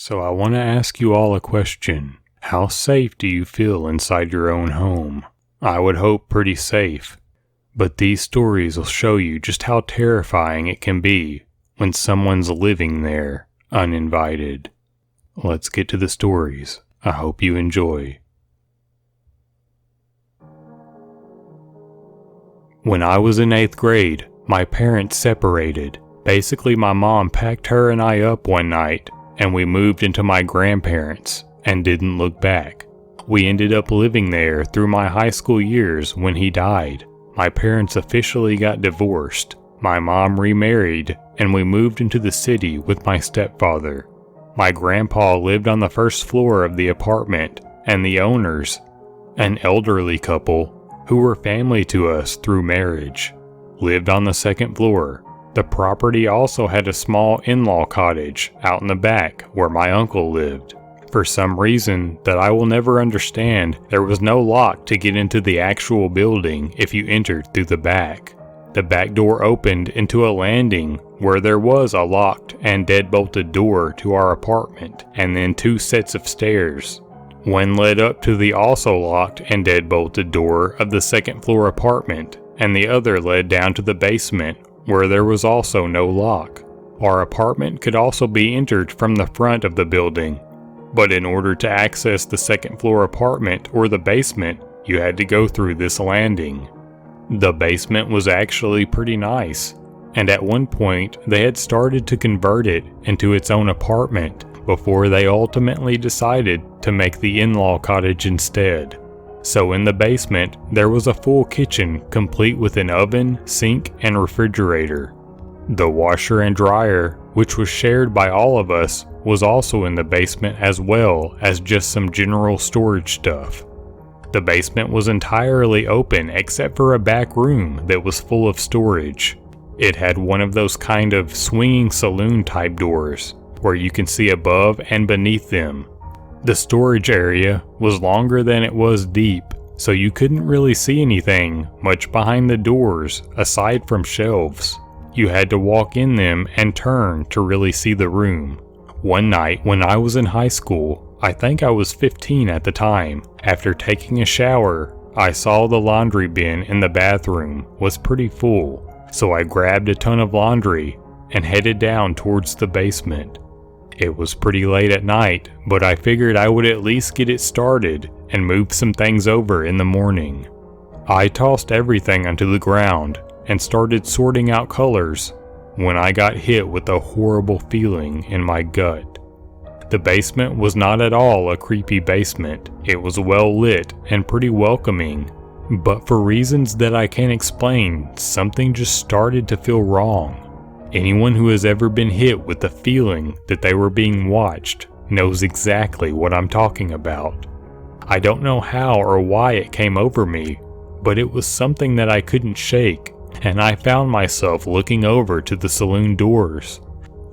So I want to ask you all a question. How safe do you feel inside your own home? I would hope pretty safe. But these stories will show you just how terrifying it can be when someone's living there uninvited. Let's get to the stories. I hope you enjoy. When I was in 8th grade, my parents separated. Basically, my mom packed her and I up one night, and we moved into my grandparents and didn't look back. We ended up living there through my high school years when he died. My parents officially got divorced. My mom remarried, and we moved into the city with my stepfather. My grandpa lived on the first floor of the apartment, and the owners, an elderly couple who were family to us through marriage, lived on the second floor. The property also had a small in-law cottage out in the back where my uncle lived. For some reason that I will never understand, there was no lock to get into the actual building if you entered through the back. The back door opened into a landing where there was a locked and deadbolted door to our apartment, and then 2 sets of stairs. One led up to the also locked and deadbolted door of the second floor apartment, and the other led down to the basement where there was also no lock. Our apartment could also be entered from the front of the building, but in order to access the second floor apartment or the basement, you had to go through this landing. The basement was actually pretty nice, and at one point they had started to convert it into its own apartment before they ultimately decided to make the in-law cottage instead. So in the basement, there was a full kitchen complete with an oven, sink, and refrigerator. The washer and dryer, which was shared by all of us, was also in the basement as well as just some general storage stuff. The basement was entirely open except for a back room that was full of storage. It had one of those kind of swinging saloon type doors where you can see above and beneath them. The storage area was longer than it was deep, so you couldn't really see anything much behind the doors aside from shelves. You had to walk in them and turn to really see the room. One night when I was in high school, I think I was 15 at the time, after taking a shower, I saw the laundry bin in the bathroom was pretty full, so I grabbed a ton of laundry and headed down towards the basement. It was pretty late at night, but I figured I would at least get it started and move some things over in the morning. I tossed everything onto the ground and started sorting out colors when I got hit with a horrible feeling in my gut. The basement was not at all a creepy basement. It was well lit and pretty welcoming, but for reasons that I can't explain, something just started to feel wrong. Anyone who has ever been hit with the feeling that they were being watched knows exactly what I'm talking about. I don't know how or why it came over me, but it was something that I couldn't shake, and I found myself looking over to the saloon doors,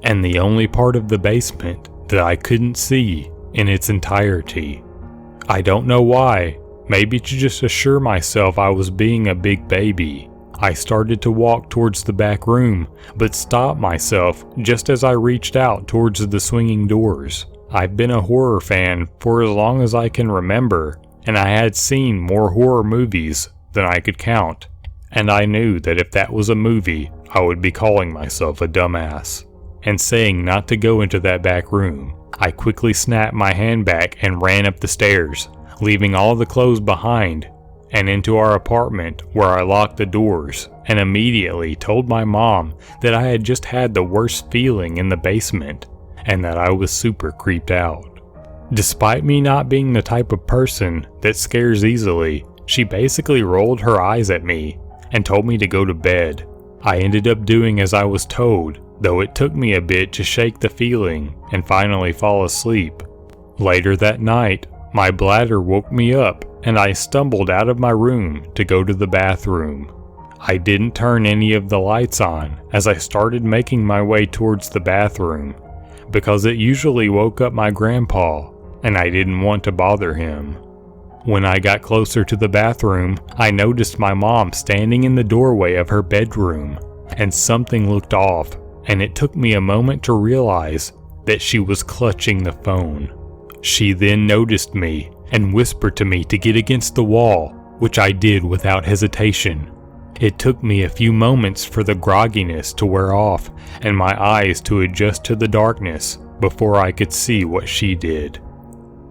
and the only part of the basement that I couldn't see in its entirety. I don't know why, maybe to just assure myself I was being a big baby. I started to walk towards the back room, but stopped myself just as I reached out towards the swinging doors. I've been a horror fan for as long as I can remember, and I had seen more horror movies than I could count, and I knew that if that was a movie, I would be calling myself a dumbass and saying not to go into that back room. I quickly snapped my hand back and ran up the stairs, leaving all the clothes behind, and into our apartment where I locked the doors and immediately told my mom that I had just had the worst feeling in the basement and that I was super creeped out. Despite me not being the type of person that scares easily, she basically rolled her eyes at me and told me to go to bed. I ended up doing as I was told, though it took me a bit to shake the feeling and finally fall asleep. Later that night, my bladder woke me up and I stumbled out of my room to go to the bathroom. I didn't turn any of the lights on as I started making my way towards the bathroom because it usually woke up my grandpa and I didn't want to bother him. When I got closer to the bathroom, I noticed my mom standing in the doorway of her bedroom, and something looked off, and it took me a moment to realize that she was clutching the phone. She then noticed me and whispered to me to get against the wall, which I did without hesitation. It took me a few moments for the grogginess to wear off and my eyes to adjust to the darkness before I could see what she did.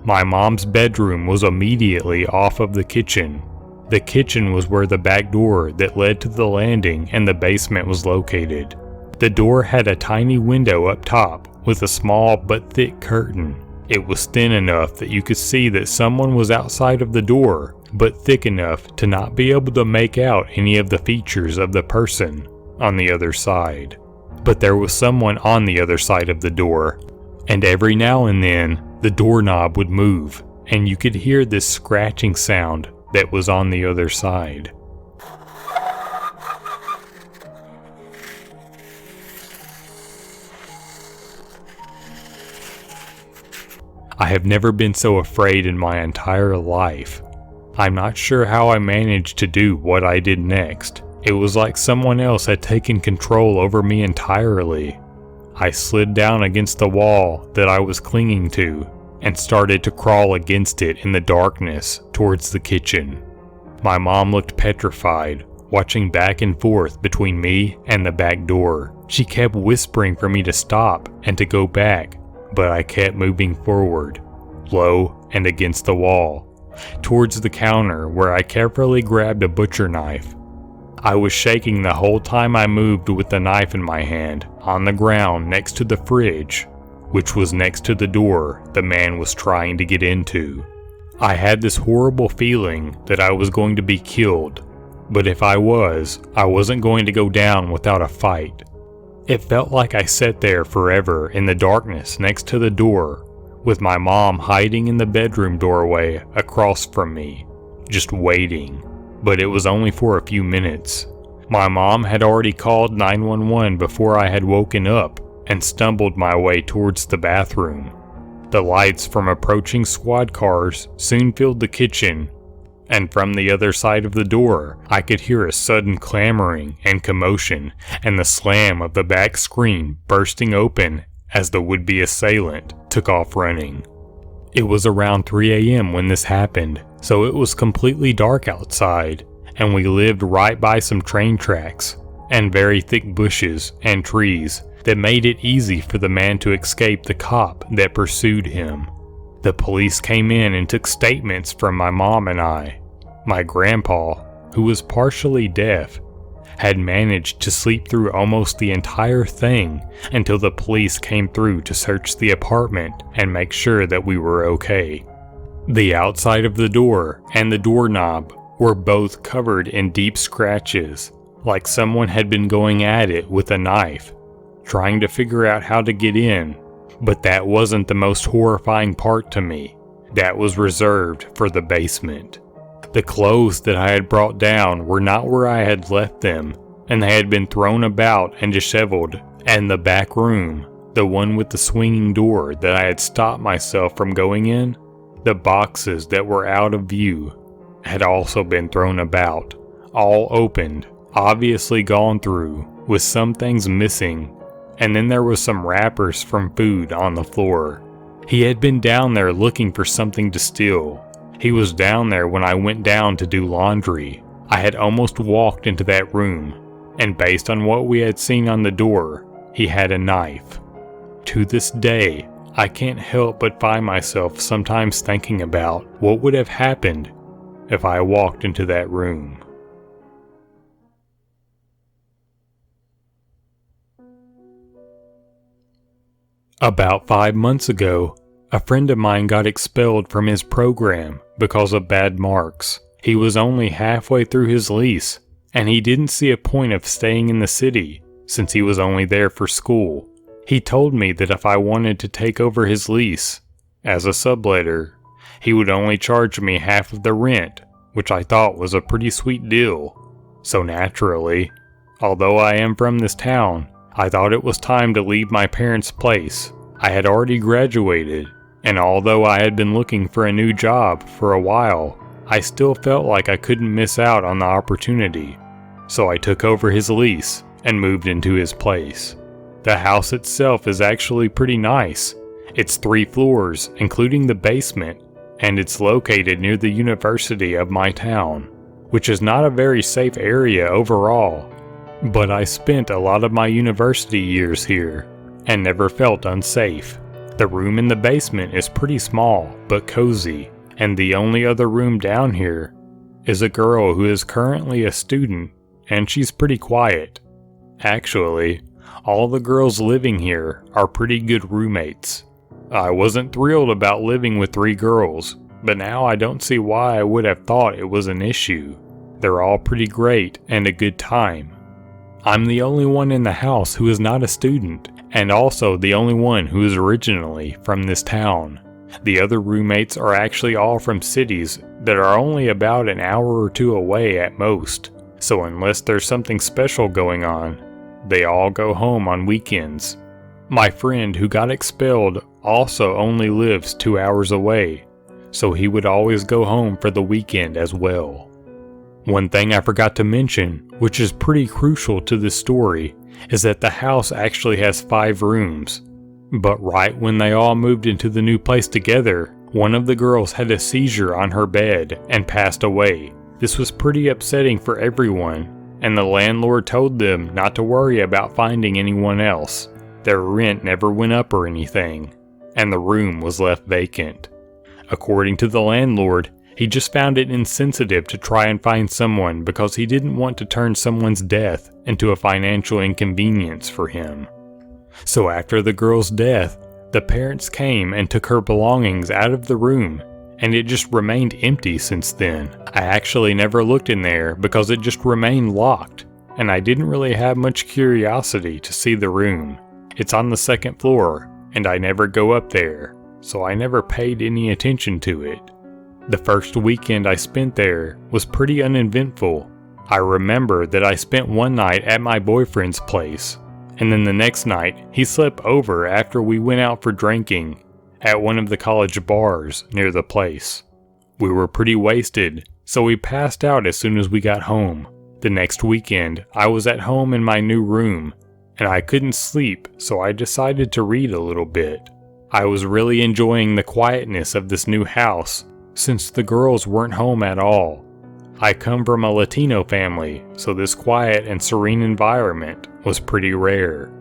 My mom's bedroom was immediately off of the kitchen. The kitchen was where the back door that led to the landing and the basement was located. The door had a tiny window up top with a small but thick curtain. It was thin enough that you could see that someone was outside of the door, but thick enough to not be able to make out any of the features of the person on the other side. But there was someone on the other side of the door, and every now and then the doorknob would move, and you could hear this scratching sound that was on the other side. I have never been so afraid in my entire life. I'm not sure how I managed to do what I did next. It was like someone else had taken control over me entirely. I slid down against the wall that I was clinging to and started to crawl against it in the darkness towards the kitchen. My mom looked petrified, watching back and forth between me and the back door. She kept whispering for me to stop and to go back, but I kept moving forward, low and against the wall, towards the counter where I carefully grabbed a butcher knife. I was shaking the whole time I moved with the knife in my hand on the ground next to the fridge, which was next to the door the man was trying to get into. I had this horrible feeling that I was going to be killed, but if I wasn't going to go down without a fight. It felt like I sat there forever in the darkness next to the door, with my mom hiding in the bedroom doorway across from me, just waiting. But it was only for a few minutes. My mom had already called 911 before I had woken up and stumbled my way towards the bathroom. The lights from approaching squad cars soon filled the kitchen, and from the other side of the door, I could hear a sudden clamoring and commotion and the slam of the back screen bursting open as the would-be assailant took off running. It was around 3 a.m. when this happened, so it was completely dark outside, and we lived right by some train tracks and very thick bushes and trees that made it easy for the man to escape the cop that pursued him. The police came in and took statements from my mom and I. My grandpa, who was partially deaf, had managed to sleep through almost the entire thing until the police came through to search the apartment and make sure that we were okay. The outside of the door and the doorknob were both covered in deep scratches, like someone had been going at it with a knife, trying to figure out how to get in. But that wasn't the most horrifying part to me. That was reserved for the basement. The clothes that I had brought down were not where I had left them, and they had been thrown about and disheveled, and the back room, the one with the swinging door that I had stopped myself from going in, the boxes that were out of view, had also been thrown about, all opened, obviously gone through, with some things missing. And then there was some wrappers from food on the floor. He had been down there looking for something to steal. He was down there when I went down to do laundry. I had almost walked into that room, and based on what we had seen on the door, he had a knife. To this day, I can't help but find myself sometimes thinking about what would have happened if I walked into that room. About 5 months ago, a friend of mine got expelled from his program because of bad marks. He was only halfway through his lease, and he didn't see a point of staying in the city since he was only there for school. He told me that if I wanted to take over his lease as a subletter, he would only charge me half of the rent, which I thought was a pretty sweet deal. So naturally, although I am from this town, I thought it was time to leave my parents' place. I had already graduated, and although I had been looking for a new job for a while, I still felt like I couldn't miss out on the opportunity. So I took over his lease and moved into his place. The house itself is actually pretty nice. It's 3 floors, including the basement, and it's located near the university of my town, which is not a very safe area overall. But I spent a lot of my university years here, and never felt unsafe. The room in the basement is pretty small, but cozy, and the only other room down here is a girl who is currently a student, and she's pretty quiet. Actually, all the girls living here are pretty good roommates. I wasn't thrilled about living with 3 girls, but now I don't see why I would have thought it was an issue. They're all pretty great and a good time. I'm the only one in the house who is not a student, and also the only one who is originally from this town. The other roommates are actually all from cities that are only about an hour or 2 away at most, so unless there's something special going on, they all go home on weekends. My friend who got expelled also only lives 2 hours away, so he would always go home for the weekend as well. One thing I forgot to mention, which is pretty crucial to this story, is that the house actually has 5 rooms. But right when they all moved into the new place together, one of the girls had a seizure on her bed and passed away. This was pretty upsetting for everyone, and the landlord told them not to worry about finding anyone else. Their rent never went up or anything, and the room was left vacant. According to the landlord, he just found it insensitive to try and find someone because he didn't want to turn someone's death into a financial inconvenience for him. So after the girl's death, the parents came and took her belongings out of the room, and it just remained empty since then. I actually never looked in there because it just remained locked, and I didn't really have much curiosity to see the room. It's on the 2nd floor, and I never go up there, so I never paid any attention to it. The first weekend I spent there was pretty uneventful. I remember that I spent one night at my boyfriend's place, and then the next night he slept over after we went out for drinking at one of the college bars near the place. We were pretty wasted, so we passed out as soon as we got home. The next weekend I was at home in my new room, and I couldn't sleep, so I decided to read a little bit. I was really enjoying the quietness of this new house, since the girls weren't home at all. I come from a Latino family, so this quiet and serene environment was pretty rare.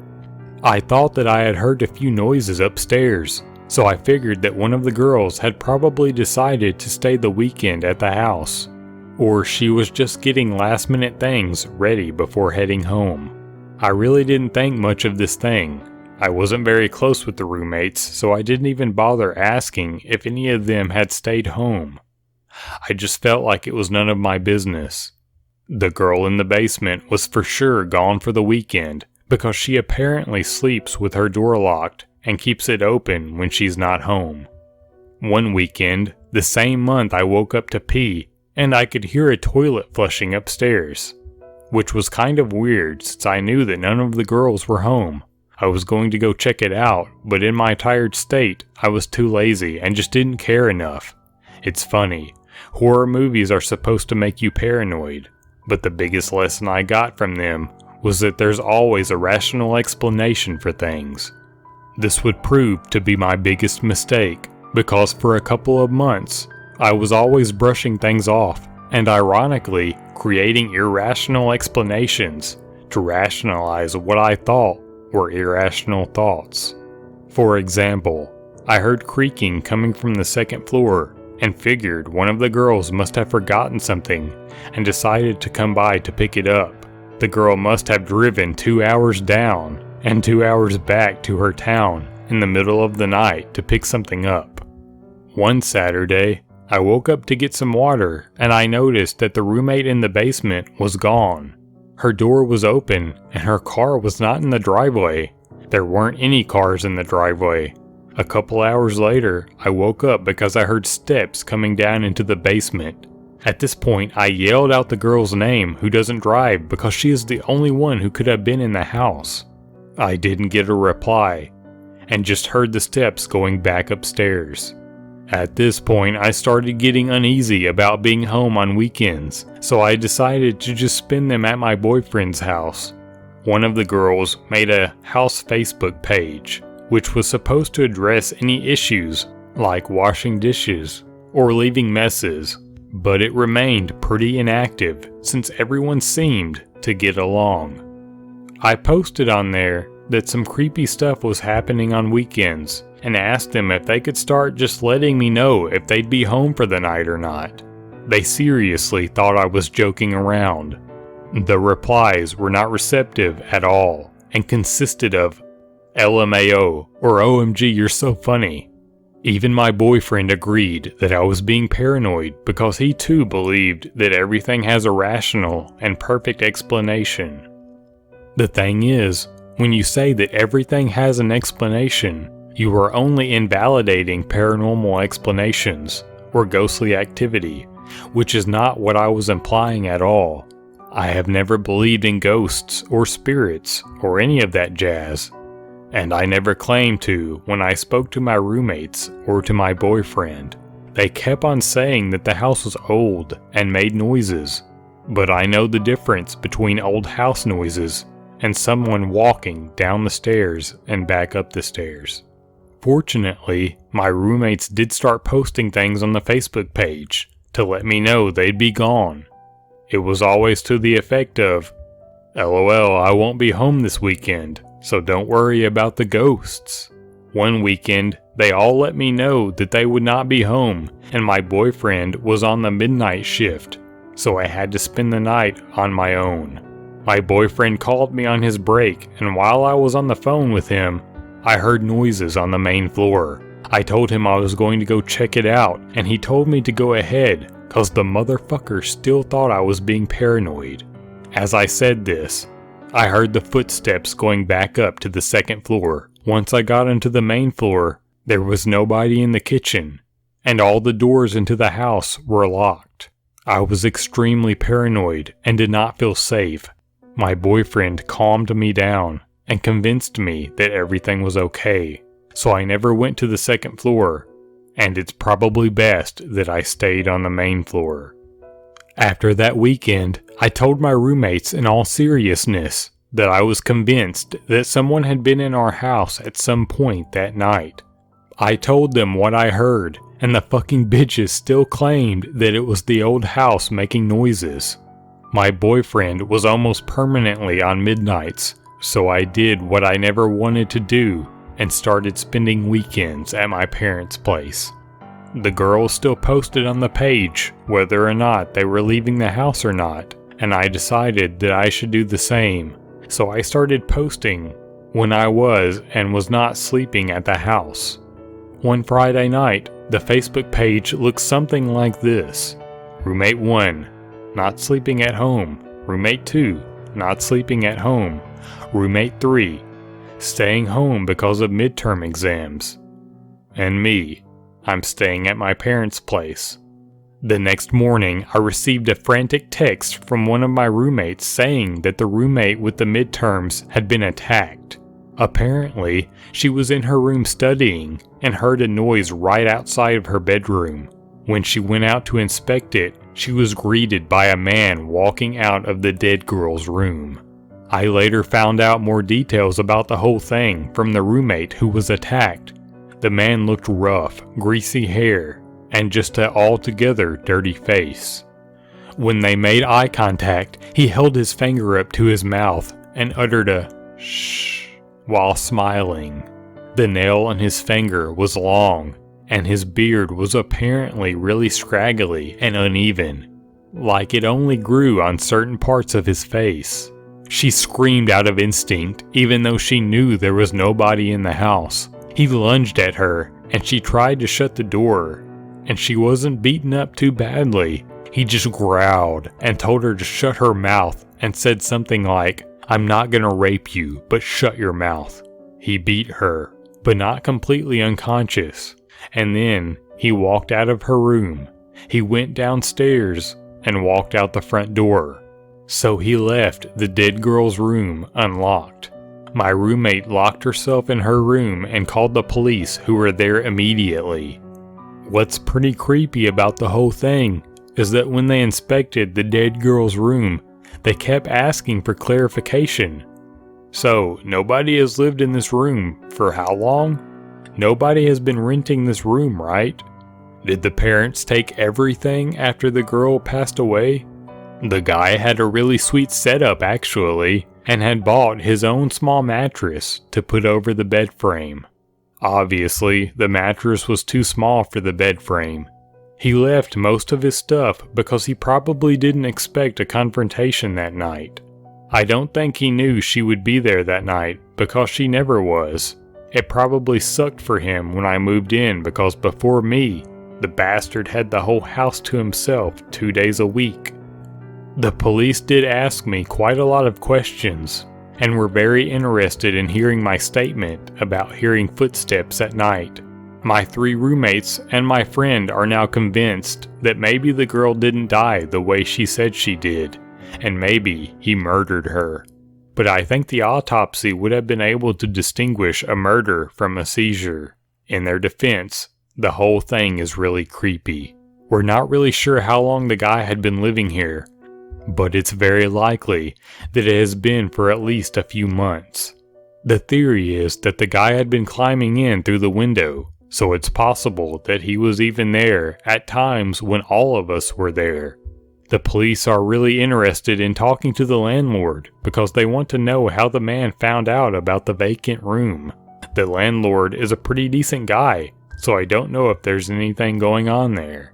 I thought that I had heard a few noises upstairs, so I figured that one of the girls had probably decided to stay the weekend at the house, or she was just getting last-minute things ready before heading home. I really didn't think much of this thing. I wasn't very close with the roommates, so I didn't even bother asking if any of them had stayed home. I just felt like it was none of my business. The girl in the basement was for sure gone for the weekend because she apparently sleeps with her door locked and keeps it open when she's not home. One weekend, the same month, I woke up to pee and I could hear a toilet flushing upstairs, which was kind of weird since I knew that none of the girls were home. I was going to go check it out, but in my tired state, I was too lazy and just didn't care enough. It's funny, horror movies are supposed to make you paranoid, but the biggest lesson I got from them was that there's always a rational explanation for things. This would prove to be my biggest mistake, because for a couple of months, I was always brushing things off, and ironically, creating irrational explanations to rationalize what I thought were irrational thoughts. For example, I heard creaking coming from the 2nd floor and figured one of the girls must have forgotten something and decided to come by to pick it up. The girl must have driven 2 hours down and 2 hours back to her town in the middle of the night to pick something up. One Saturday, I woke up to get some water and I noticed that the roommate in the basement was gone. Her door was open and her car was not in the driveway. There weren't any cars in the driveway. A couple hours later, I woke up because I heard steps coming down into the basement. At this point, I yelled out the girl's name who doesn't drive because she is the only one who could have been in the house. I didn't get a reply and just heard the steps going back upstairs. At this point, I started getting uneasy about being home on weekends, so I decided to just spend them at my boyfriend's house. one of the girls made a house Facebook page, which was supposed to address any issues like washing dishes or leaving messes, but it remained pretty inactive since everyone seemed to get along. I posted on there that some creepy stuff was happening on weekends and asked them if they could start just letting me know if they'd be home for the night or not. They seriously thought I was joking around. The replies were not receptive at all and consisted of LMAO or OMG you're so funny. Even my boyfriend agreed that I was being paranoid because he too believed that everything has a rational and perfect explanation. The thing is, when you say that everything has an explanation, you are only invalidating paranormal explanations or ghostly activity, which is not what I was implying at all. I have never believed in ghosts or spirits or any of that jazz, and I never claimed to when I spoke to my roommates or to my boyfriend. They kept on saying that the house was old and made noises, but I know the difference between old house noises and someone walking down the stairs and back up the stairs. Fortunately, my roommates did start posting things on the Facebook page to let me know they'd be gone. It was always to the effect of, LOL, I won't be home this weekend, so don't worry about the ghosts. One weekend, they all let me know that they would not be home, and my boyfriend was on the midnight shift, so I had to spend the night on my own. My boyfriend called me on his break, and while I was on the phone with him, I heard noises on the main floor. I told him I was going to go check it out, and he told me to go ahead, cause the motherfucker still thought I was being paranoid. As I said this, I heard the footsteps going back up to the second floor. Once I got into the main floor, there was nobody in the kitchen, and all the doors into the house were locked. I was extremely paranoid and did not feel safe. My boyfriend calmed me down and convinced me that everything was okay, so I never went to the second floor, and it's probably best that I stayed on the main floor. After that weekend, I told my roommates in all seriousness that I was convinced that someone had been in our house at some point that night. I told them what I heard, and the fucking bitches still claimed that it was the old house making noises. My boyfriend was almost permanently on midnights, so I did what I never wanted to do and started spending weekends at my parents' place. The girls still posted on the page whether or not they were leaving the house or not, and I decided that I should do the same, so I started posting when I was and was not sleeping at the house. One Friday night, the Facebook page looked something like this: Roommate 1, not sleeping at home. Roommate 2, not sleeping at home. Roommate 3, staying home because of midterm exams. And me, I'm staying at my parents' place. The next morning, I received a frantic text from one of my roommates saying that the roommate with the midterms had been attacked. Apparently, she was in her room studying and heard a noise right outside of her bedroom. When she went out to inspect it, she was greeted by a man walking out of the dead girl's room. I later found out more details about the whole thing from the roommate who was attacked. The man looked rough, greasy hair, and just an altogether dirty face. When they made eye contact, he held his finger up to his mouth and uttered a shh while smiling. The nail on his finger was long, and his beard was apparently really scraggly and uneven, like it only grew on certain parts of his face. She screamed out of instinct, even though she knew there was nobody in the house. He lunged at her, and she tried to shut the door, and she wasn't beaten up too badly. He just growled and told her to shut her mouth and said something like, "I'm not gonna rape you, but shut your mouth." He beat her, but not completely unconscious, and then he walked out of her room. He went downstairs and walked out the front door. So he left the dead girl's room unlocked. My roommate locked herself in her room and called the police, who were there immediately. What's pretty creepy about the whole thing is that when they inspected the dead girl's room, they kept asking for clarification. So, nobody has lived in this room for how long? Nobody has been renting this room, right? Did the parents take everything after the girl passed away? The guy had a really sweet setup actually, and had bought his own small mattress to put over the bed frame. Obviously, the mattress was too small for the bed frame. He left most of his stuff because he probably didn't expect a confrontation that night. I don't think he knew she would be there that night because she never was. It probably sucked for him when I moved in because before me, the bastard had the whole house to himself 2 days a week. The police did ask me quite a lot of questions and were very interested in hearing my statement about hearing footsteps at night. My 3 roommates and my friend are now convinced that maybe the girl didn't die the way she said she did, and maybe he murdered her. But I think the autopsy would have been able to distinguish a murder from a seizure. In their defense, the whole thing is really creepy. We're not really sure how long the guy had been living here, but it's very likely that it has been for at least a few months. The theory is that the guy had been climbing in through the window, so it's possible that he was even there at times when all of us were there. The police are really interested in talking to the landlord because they want to know how the man found out about the vacant room. The landlord is a pretty decent guy, so I don't know if there's anything going on there.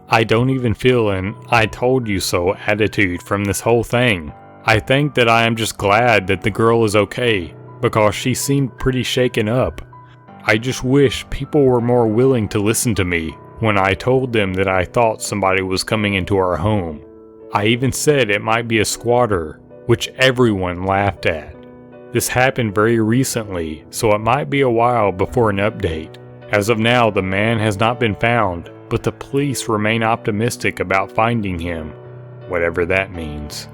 I don't even feel an "I told you so" attitude from this whole thing. I think that I am just glad that the girl is okay, because she seemed pretty shaken up. I just wish people were more willing to listen to me when I told them that I thought somebody was coming into our home. I even said it might be a squatter, which everyone laughed at. This happened very recently, so it might be a while before an update. As of now, the man has not been found, but the police remain optimistic about finding him, whatever that means.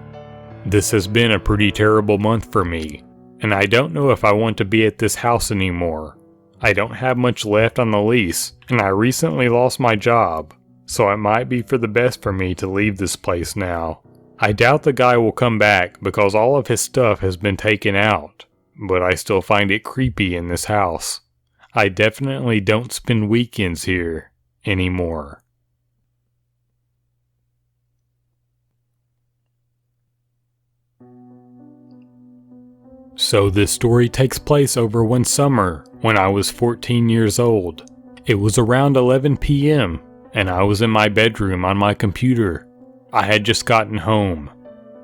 This has been a pretty terrible month for me, and I don't know if I want to be at this house anymore. I don't have much left on the lease, and I recently lost my job, so it might be for the best for me to leave this place now. I doubt the guy will come back because all of his stuff has been taken out, but I still find it creepy in this house. I definitely don't spend weekends here anymore. So this story takes place over one summer when I was 14 years old. It was around 11 p.m. and I was in my bedroom on my computer. I had just gotten home.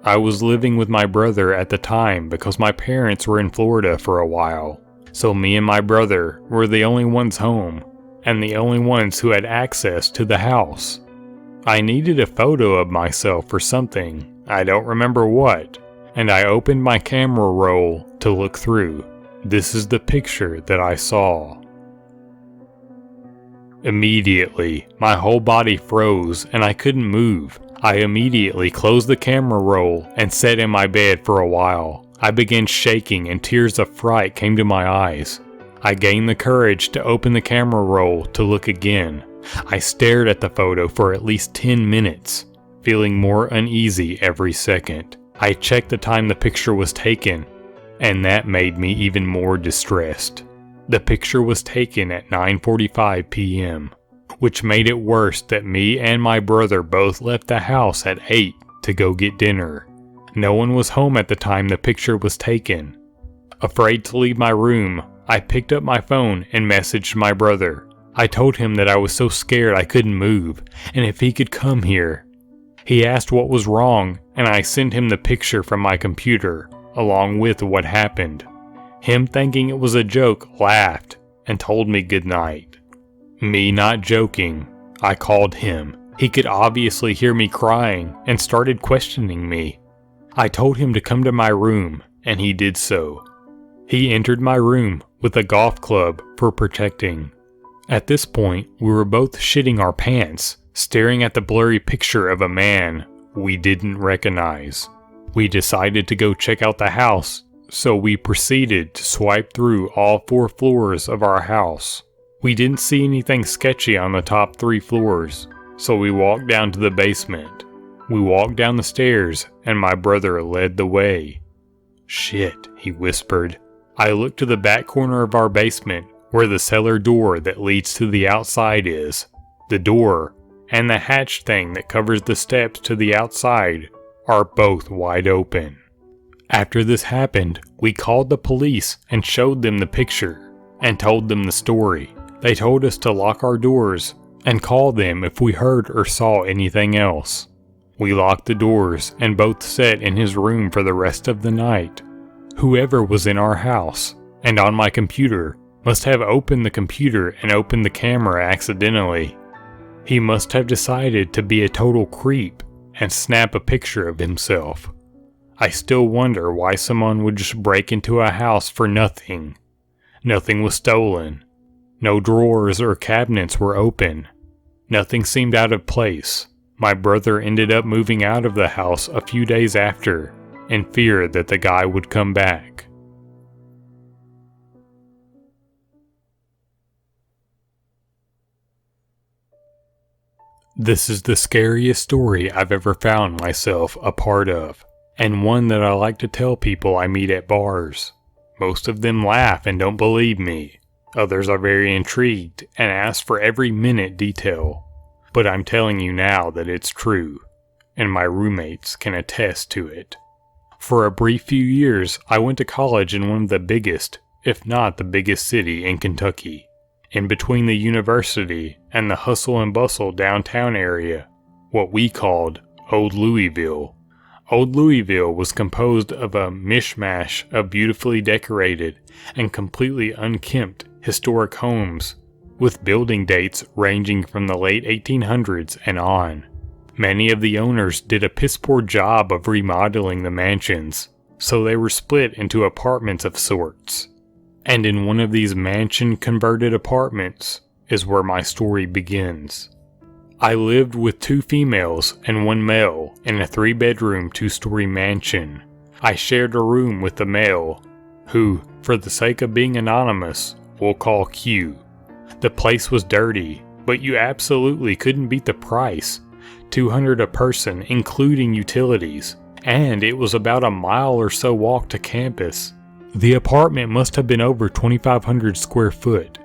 I was living with my brother at the time because my parents were in Florida for a while. So me and my brother were the only ones home, and the only ones who had access to the house. I needed a photo of myself for something, I don't remember what, and I opened my camera roll to look through. This is the picture that I saw. Immediately, my whole body froze and I couldn't move. I immediately closed the camera roll and sat in my bed for a while. I began shaking and tears of fright came to my eyes. I gained the courage to open the camera roll to look again. I stared at the photo for at least 10 minutes, feeling more uneasy every second. I checked the time the picture was taken, and that made me even more distressed. The picture was taken at 9:45 p.m., which made it worse that me and my brother both left the house at 8 to go get dinner. No one was home at the time the picture was taken. Afraid to leave my room, I picked up my phone and messaged my brother. I told him that I was so scared I couldn't move, and if he could come here. He asked what was wrong, and I sent him the picture from my computer, along with what happened. Him thinking it was a joke laughed and told me goodnight. Me not joking, I called him. He could obviously hear me crying and started questioning me. I told him to come to my room, and he did so. He entered my room with a golf club for protecting. At this point, we were both shitting our pants, staring at the blurry picture of a man we didn't recognize. We decided to go check out the house, so we proceeded to swipe through all 4 floors of our house. We didn't see anything sketchy on the top 3 floors, so we walked down to the basement. We walked down the stairs, and my brother led the way. "Shit," he whispered. I looked to the back corner of our basement where the cellar door that leads to the outside is. The door and the hatch thing that covers the steps to the outside are both wide open. After this happened, we called the police and showed them the picture and told them the story. They told us to lock our doors and call them if we heard or saw anything else. We locked the doors and both sat in his room for the rest of the night. Whoever was in our house and on my computer must have opened the computer and opened the camera accidentally. He must have decided to be a total creep and snap a picture of himself. I still wonder why someone would just break into a house for nothing. Nothing was stolen. No drawers or cabinets were open. Nothing seemed out of place. My brother ended up moving out of the house a few days after, in fear that the guy would come back. This is the scariest story I've ever found myself a part of, and one that I like to tell people I meet at bars. Most of them laugh and don't believe me. Others are very intrigued and ask for every minute detail. But I'm telling you now that it's true, and my roommates can attest to it. For a brief few years, I went to college in one of the biggest, if not the biggest city in Kentucky. In between the university and the hustle and bustle downtown area, what we called Old Louisville. Old Louisville was composed of a mishmash of beautifully decorated and completely unkempt historic homes, with building dates ranging from the late 1800s and on. Many of the owners did a piss-poor job of remodeling the mansions, so they were split into apartments of sorts. And in one of these mansion-converted apartments is where my story begins. I lived with 2 females and 1 male in a 3-bedroom, 2-story mansion. I shared a room with the male, who, for the sake of being anonymous, we'll call Q. The place was dirty, but you absolutely couldn't beat the price. $200 a person, including utilities, and it was about a mile or so walk to campus. The apartment must have been over 2,500 square foot.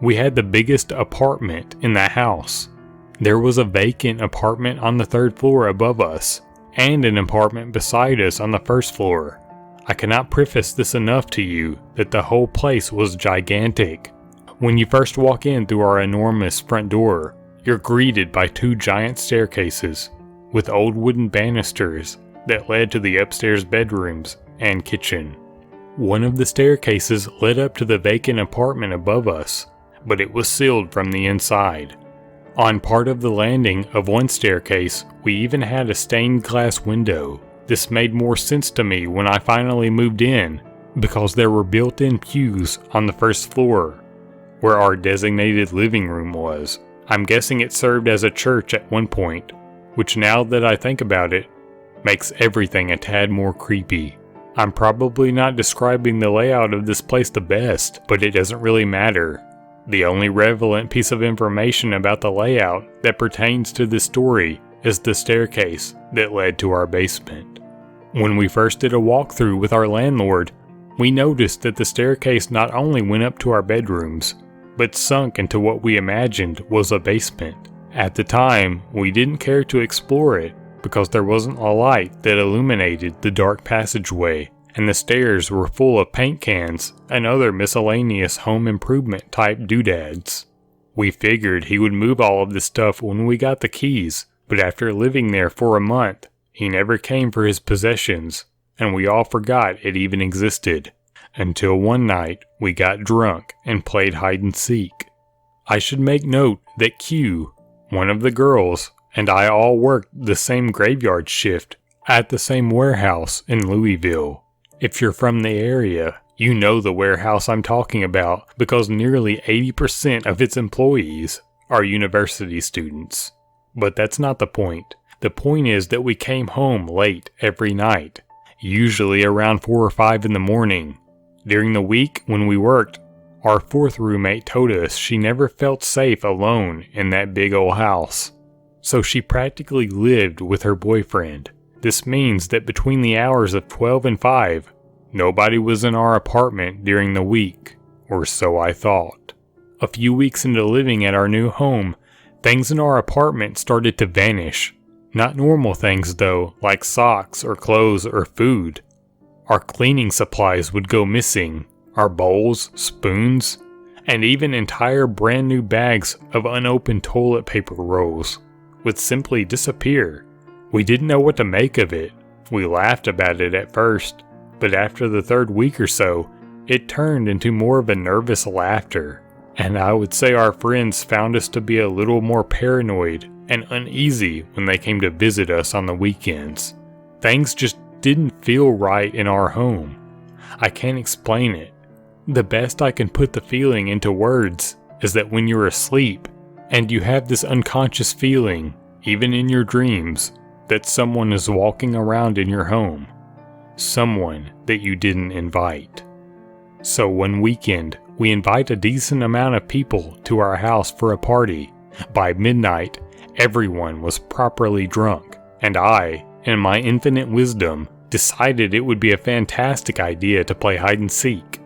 We had the biggest apartment in the house. There was a vacant apartment on the 3rd floor above us, and an apartment beside us on the 1st floor. I cannot preface this enough to you that the whole place was gigantic. When you first walk in through our enormous front door, you're greeted by 2 giant staircases with old wooden banisters that led to the upstairs bedrooms and kitchen. One of the staircases led up to the vacant apartment above us, but it was sealed from the inside. On part of the landing of one staircase, we even had a stained glass window. This made more sense to me when I finally moved in, because there were built-in pews on the 1st floor, where our designated living room was. I'm guessing it served as a church at one point, which now that I think about it, makes everything a tad more creepy. I'm probably not describing the layout of this place the best, but it doesn't really matter. The only relevant piece of information about the layout that pertains to this story is the staircase that led to our basement. When we first did a walkthrough with our landlord, we noticed that the staircase not only went up to our bedrooms, but sunk into what we imagined was a basement. At the time, we didn't care to explore it because there wasn't a light that illuminated the dark passageway, and the stairs were full of paint cans and other miscellaneous home improvement type doodads. We figured he would move all of this stuff when we got the keys, but after living there for a month, he never came for his possessions, and we all forgot it even existed. Until one night, we got drunk and played hide and seek. I should make note that Q, one of the girls, and I all worked the same graveyard shift at the same warehouse in Louisville. If you're from the area, you know the warehouse I'm talking about because nearly 80% of its employees are university students. But that's not the point. The point is that we came home late every night, usually around 4 or 5 in the morning. During the week when we worked, our 4th roommate told us she never felt safe alone in that big old house. So she practically lived with her boyfriend. This means that between the hours of 12 and 5, Nobody was in our apartment during the week, or so I thought. A few weeks into living at our new home, things in our apartment started to vanish. Not normal things though, like socks or clothes or food. Our cleaning supplies would go missing, our bowls, spoons, and even entire brand new bags of unopened toilet paper rolls would simply disappear. We didn't know what to make of it. We laughed about it at first, but after the third week or so, it turned into more of a nervous laughter, and I would say our friends found us to be a little more paranoid and uneasy when they came to visit us on the weekends. Things just didn't feel right in our home. I can't explain it. The best I can put the feeling into words is that when you're asleep and you have this unconscious feeling, even in your dreams, that someone is walking around in your home. Someone that you didn't invite. So one weekend, we invite a decent amount of people to our house for a party. By midnight, everyone was properly drunk, and I, in my infinite wisdom, decided it would be a fantastic idea to play hide and seek.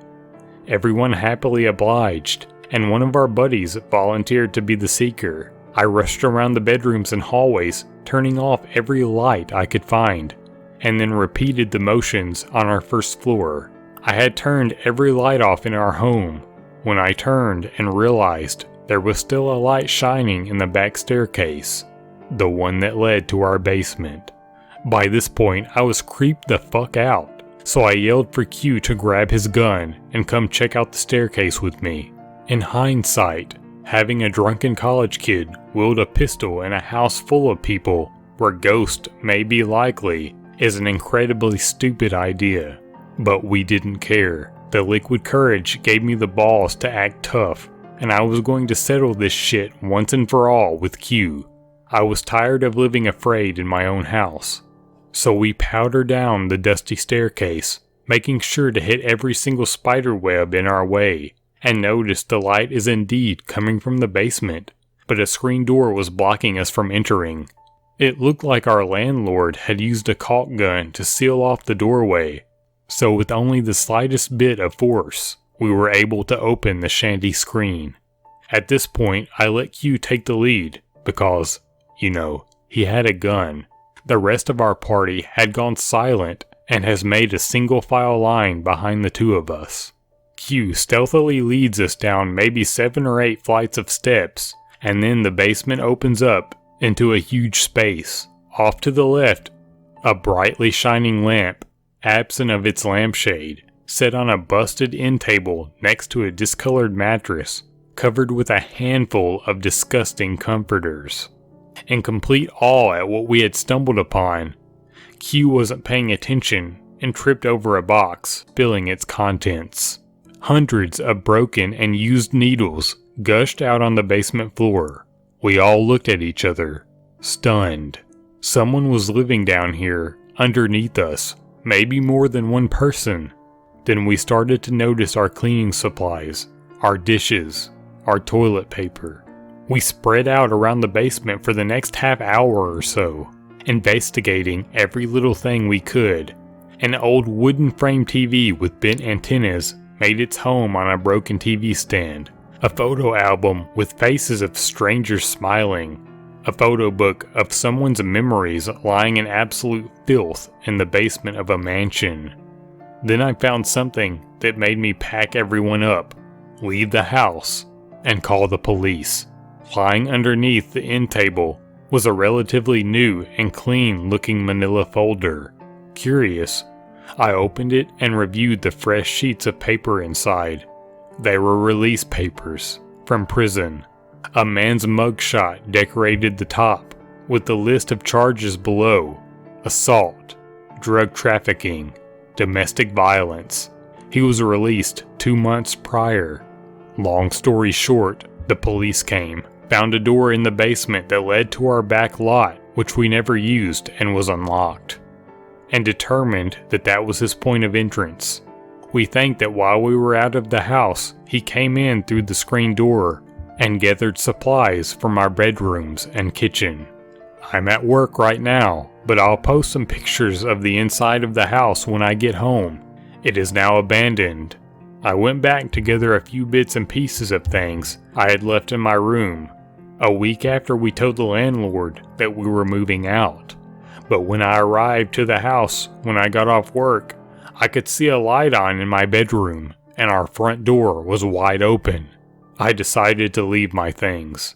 Everyone happily obliged, and one of our buddies volunteered to be the seeker. I rushed around the bedrooms and hallways, turning off every light I could find, and then repeated the motions on our first floor. I had turned every light off in our home when I turned and realized there was still a light shining in the back staircase, the one that led to our basement. By this point, I was creeped the fuck out, so I yelled for Q to grab his gun and come check out the staircase with me. In hindsight, having a drunken college kid wield a pistol in a house full of people where ghosts may be likely is an incredibly stupid idea. But we didn't care. The liquid courage gave me the balls to act tough, and I was going to settle this shit once and for all with Q. I was tired of living afraid in my own house. So we powdered down the dusty staircase, making sure to hit every single spider web in our way, and noticed the light is indeed coming from the basement, but a screen door was blocking us from entering. It looked like our landlord had used a caulk gun to seal off the doorway, so with only the slightest bit of force, we were able to open the shanty screen. At this point, I let Q take the lead, because, he had a gun. The rest of our party had gone silent and has made a single file line behind the two of us. Q stealthily leads us down maybe 7 or 8 flights of steps, and then the basement opens up into a huge space. Off to the left, a brightly shining lamp, absent of its lampshade, set on a busted end table next to a discolored mattress, covered with a handful of disgusting comforters. In complete awe at what we had stumbled upon, Q wasn't paying attention and tripped over a box, spilling its contents. Hundreds of broken and used needles gushed out on the basement floor. We all looked at each other, stunned. Someone was living down here, underneath us, maybe more than one person. Then we started to notice our cleaning supplies, our dishes, our toilet paper. We spread out around the basement for the next half hour or so, investigating every little thing we could. An old wooden frame TV with bent antennas made its home on a broken TV stand. A photo album with faces of strangers smiling. A photo book of someone's memories lying in absolute filth in the basement of a mansion. Then I found something that made me pack everyone up, leave the house, and call the police. Lying underneath the end table was a relatively new and clean looking manila folder. Curious, I opened it and reviewed the fresh sheets of paper inside. They were release papers from prison. A man's mugshot decorated the top, with the list of charges below: assault, drug trafficking, domestic violence. He was released 2 months prior. Long story short, the police came, found a door in the basement that led to our back lot, which we never used and was unlocked, and determined that that was his point of entrance. We think that while we were out of the house, he came in through the screen door and gathered supplies from our bedrooms and kitchen. I'm at work right now, but I'll post some pictures of the inside of the house when I get home. It is now abandoned. I went back to gather a few bits and pieces of things I had left in my room a week after we told the landlord that we were moving out. But when I arrived to the house when I got off work, I could see a light on in my bedroom and our front door was wide open. I decided to leave my things.